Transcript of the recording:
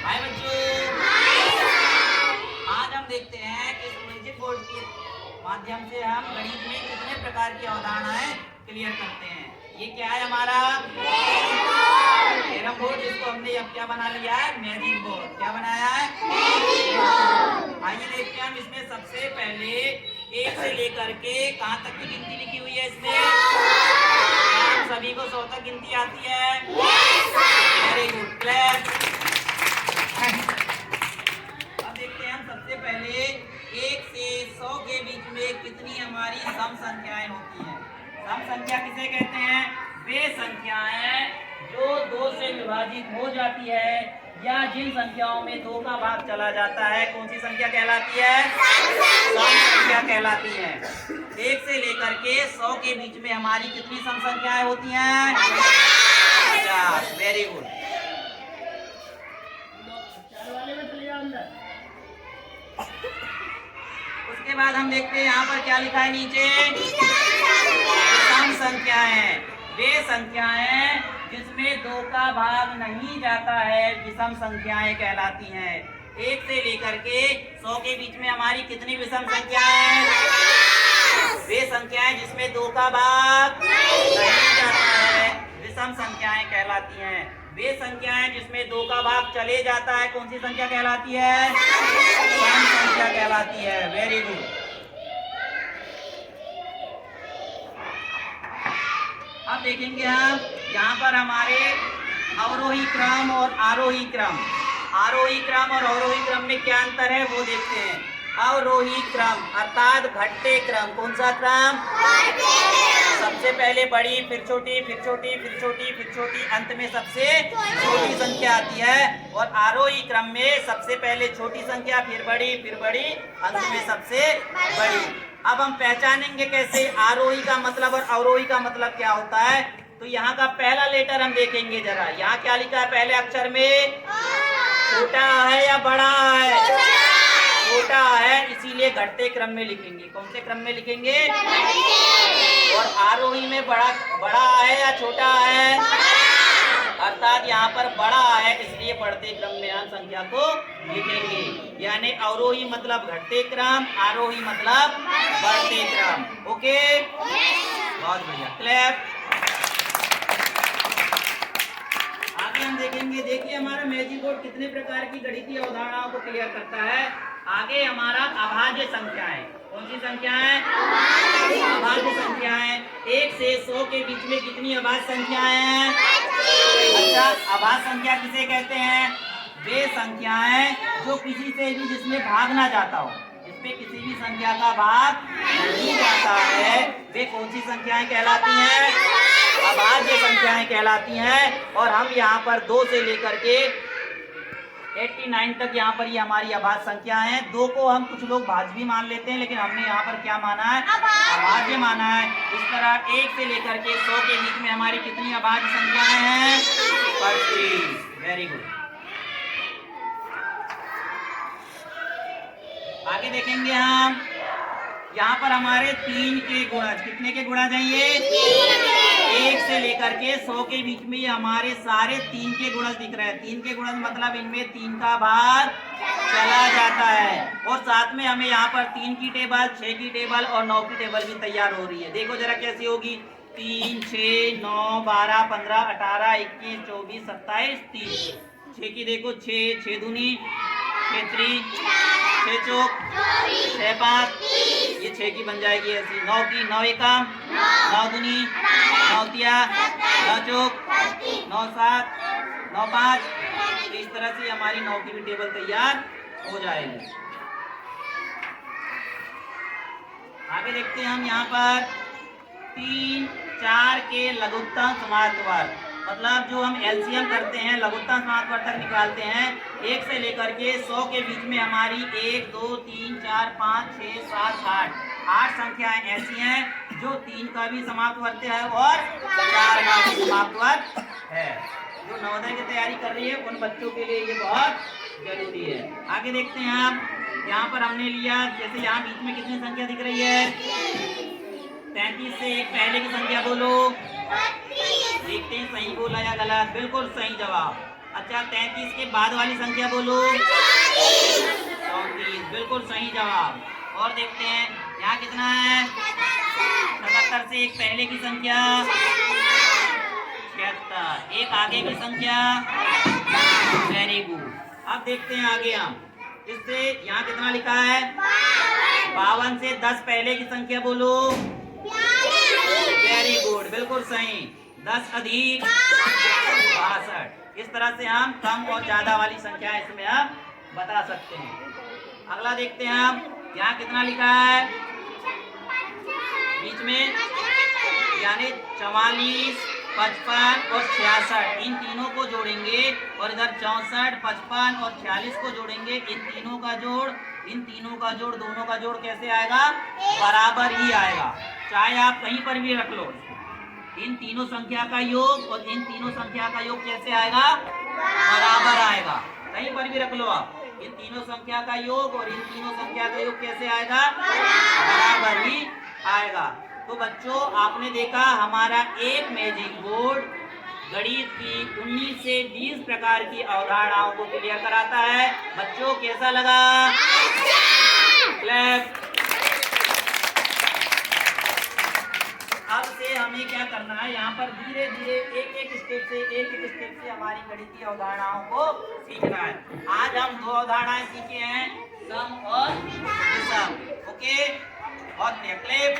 हाय बच्चों, आज हम देखते हैं कि मैजिक बोर्ड के माध्यम से हम गणित में कितने प्रकार की अवधारणाएं क्लियर करते हैं। ये क्या है हमारा कैरम बोर्ड, जिसको हमने अब क्या बना लिया है, मैजिक बोर्ड। क्या बनाया है? आइए देखते हैं हम इसमें सबसे पहले एक से लेकर के कहाँ तक की गिनती लिखी हुई है। इसमें हम सभी को 100 तक गिनती आती है? Very good, clap. अब देखते हैं हम सबसे पहले 1 से 100 के बीच में कितनी हमारी सम संख्याएं होती हैं। सम संख्या किसे कहते हैं? वे संख्याएं जो 2 से विभाजित हो जाती है या जिन संख्याओं में 2 का भाग चला जाता है, कौन सी संख्या कहलाती है? सम संख्या कहलाती है। 1 से लेकर के 100 के बीच में हमारी कितनी सम संख्याएं होती हैं? 50। Very good. उसके बाद हम देखते हैं यहाँ पर क्या लिखा है नीचे, विषम संख्याएं। वे संख्याएं जिसमें 2 का भाग नहीं जाता है विषम संख्याएं कहलाती हैं। 1 से लेकर के 100 के बीच में हमारी कितनी विषम संख्याएं? वे संख्याएं जिसमें 2 का भाग नहीं जाता है विषम संख्याएं कहलाती हैं। वे संख्याएं जिसमें 2 का भाग चले जाता है, कौन सी संख्या कहलाती है? सम संख्या कहलाती है। Very good. अब देखेंगे हम यहाँ पर हमारे अवरोही क्रम और आरोही क्रम। आरोही क्रम और अवरोही क्रम में क्या अंतर है वो देखते हैं। अवरोही क्रम अर्थात घटते क्रम। कौन सा क्रम? सबसे पहले बड़ी, फिर छोटी, फिर छोटी, फिर छोटी, फिर छोटी, अंत में सबसे छोटी संख्या आती है। और आरोही क्रम में सबसे पहले छोटी संख्या, फिर बड़ी, अंत में सबसे बड़ी। अब हम पहचानेंगे कैसे आरोही का मतलब और अवरोही का मतलब क्या होता है। तो यहाँ का पहला लेटर हम देखेंगे जरा। यहाँ क्या लिखा है पहले अक्षर में? छोटा है या बड़ा है? छोटा है, इसीलिए घटते क्रम में लिखेंगे। कौन से क्रम में लिखेंगे? और आरोही में बड़ा है या छोटा है? अर्थात यहाँ पर बड़ा है, इसलिए बढ़ते क्रम में हम संख्या को लिखेंगे। यानी अवरोही मतलब घटते क्रम, आरोही मतलब बढ़ते क्रम। ओके, बहुत बढ़िया, क्लैप। आगे हम देखेंगे, देखिए हमारा मैजिक बोर्ड कितने प्रकार की गणितीय अवधारणाओं को क्लियर करता है। आगे हमारा अभाज्य संख्याएं। कौन सी संख्याएं? अभाज्य संख्याएं। 1 से 100 के बीच में कितनी अभाज्य संख्याएं हैं? अच्छा, अभाज्य संख्या किसे कहते हैं? वे संख्याएं जो किसी से भी जिसमें भाग ना जाता हो, जिसमें किसी भी संख्या का भाग नहीं जाता है, वे कौन सी संख्याएं कहलाती हैं? अभाज्य संख्याएं कहलाती हैं। और हम यहाँ पर 2 से लेकर के 89 तक यहाँ पर ये हमारी अभाज्य संख्या है। 2 को हम कुछ लोग भाज्य भी मान लेते हैं, लेकिन हमने यहाँ पर क्या माना है? अभाज्य माना है। इस तरह 1 से लेकर के 100 के बीच में हमारी कितनी अभाज्य संख्याएं हैं? 25। Very good. आगे देखेंगे हम यहाँ पर हमारे 3 के गुणज। कितने के गुणज हैं ये? 1 से लेकर के 100 के बीच में ये हमारे सारे 3 के गुणज दिख रहे हैं। 3 के गुणज मतलब इनमें 3 का भाग चला जाता है। और साथ में हमें यहाँ पर 3 की टेबल, 6 की टेबल और 9 की टेबल भी तैयार हो रही है। देखो जरा कैसी होगी। 3, 6, 9, 12, 15, 18, 21, 24, 27, 30। 6 की देखो, 6, 6 दूनी 6 3, 6 चौक 6 5, ये 6 की बन जाएगी ऐसी। 9 की 9 एकम 9 दूनी 9 तिया 9 चौक 9 7 9 5। इस तरह से हमारी 9 की भी टेबल तैयार हो जाएगी। आगे देखते हैं हम यहाँ पर 3, 4 के लघुत्तम समाहर्त वर्ग। मतलब जो हम एलसीएम करते हैं, लघुत्तम समाहर्त वर्ग तक निकालते हैं। 1 से लेकर के 100 के बीच में हमारी 1, 2, 3, 4, 5, 6, 7, 8 संख्याएं ऐसी हैं जो 3 का भी समाप्त वर्ग है और 4 का भी समाप्त वर्ग है। जो नवोदय की तैयारी कर रही है उन बच्चों के लिए ये बहुत जरूरी है। आगे देखते हैं आप, यहाँ पर हमने लिया, जैसे यहाँ बीच में कितनी संख्या दिख रही है? 33 से एक पहले की संख्या बोलो। देखते हैं सही बोला या गलत। बिल्कुल सही जवाब। अच्छा 33 के बाद वाली संख्या बोलो। 34, बिल्कुल सही जवाब। और देखते हैं यहाँ कितना है। 77 से एक पहले की संख्या 76, एक आगे की संख्या। Very good. अब देखते हैं आगे हम इससे यहाँ कितना लिखा है। 52 से 10 पहले की संख्या बोलो। वेरी गुड, बिल्कुल सही। 10 अधिक 62। इस तरह से हम कम और ज्यादा वाली संख्या इसमें आप बता सकते हैं। अगला देखते हैं हम यहाँ कितना लिखा है बीच में, यानी 44, 55 और 66, इन तीनों को जोड़ेंगे और इधर 64, 55 और 46 को जोड़ेंगे। इन तीनों का जोड़ दोनों का जोड़ कैसे आएगा, बराबर ही आएगा, चाहे आप कहीं पर भी रख लो। इन तीनों संख्या का योग और इन तीनों संख्या का योग कैसे आएगा, बराबर आएगा। कहीं पर भी रख लो आप, इन तीनों संख्या का योग और इन तीनों संख्या का योग कैसे आएगा, बराबर ही आएगा। तो बच्चों आपने देखा हमारा एक मैजिक बोर्ड गणित की 19 से 20 प्रकार की अवधारणाओं को क्लियर कराता है। बच्चों कैसा लगा, क्लैप। अब से हमें क्या करना है, यहाँ पर धीरे धीरे एक स्टेप से हमारी गणितीय अवधारणाओं को सीखना है। आज हम 2 अवधारणाएं सीखे हैं, सम और विषम। ओके, और क्लैप।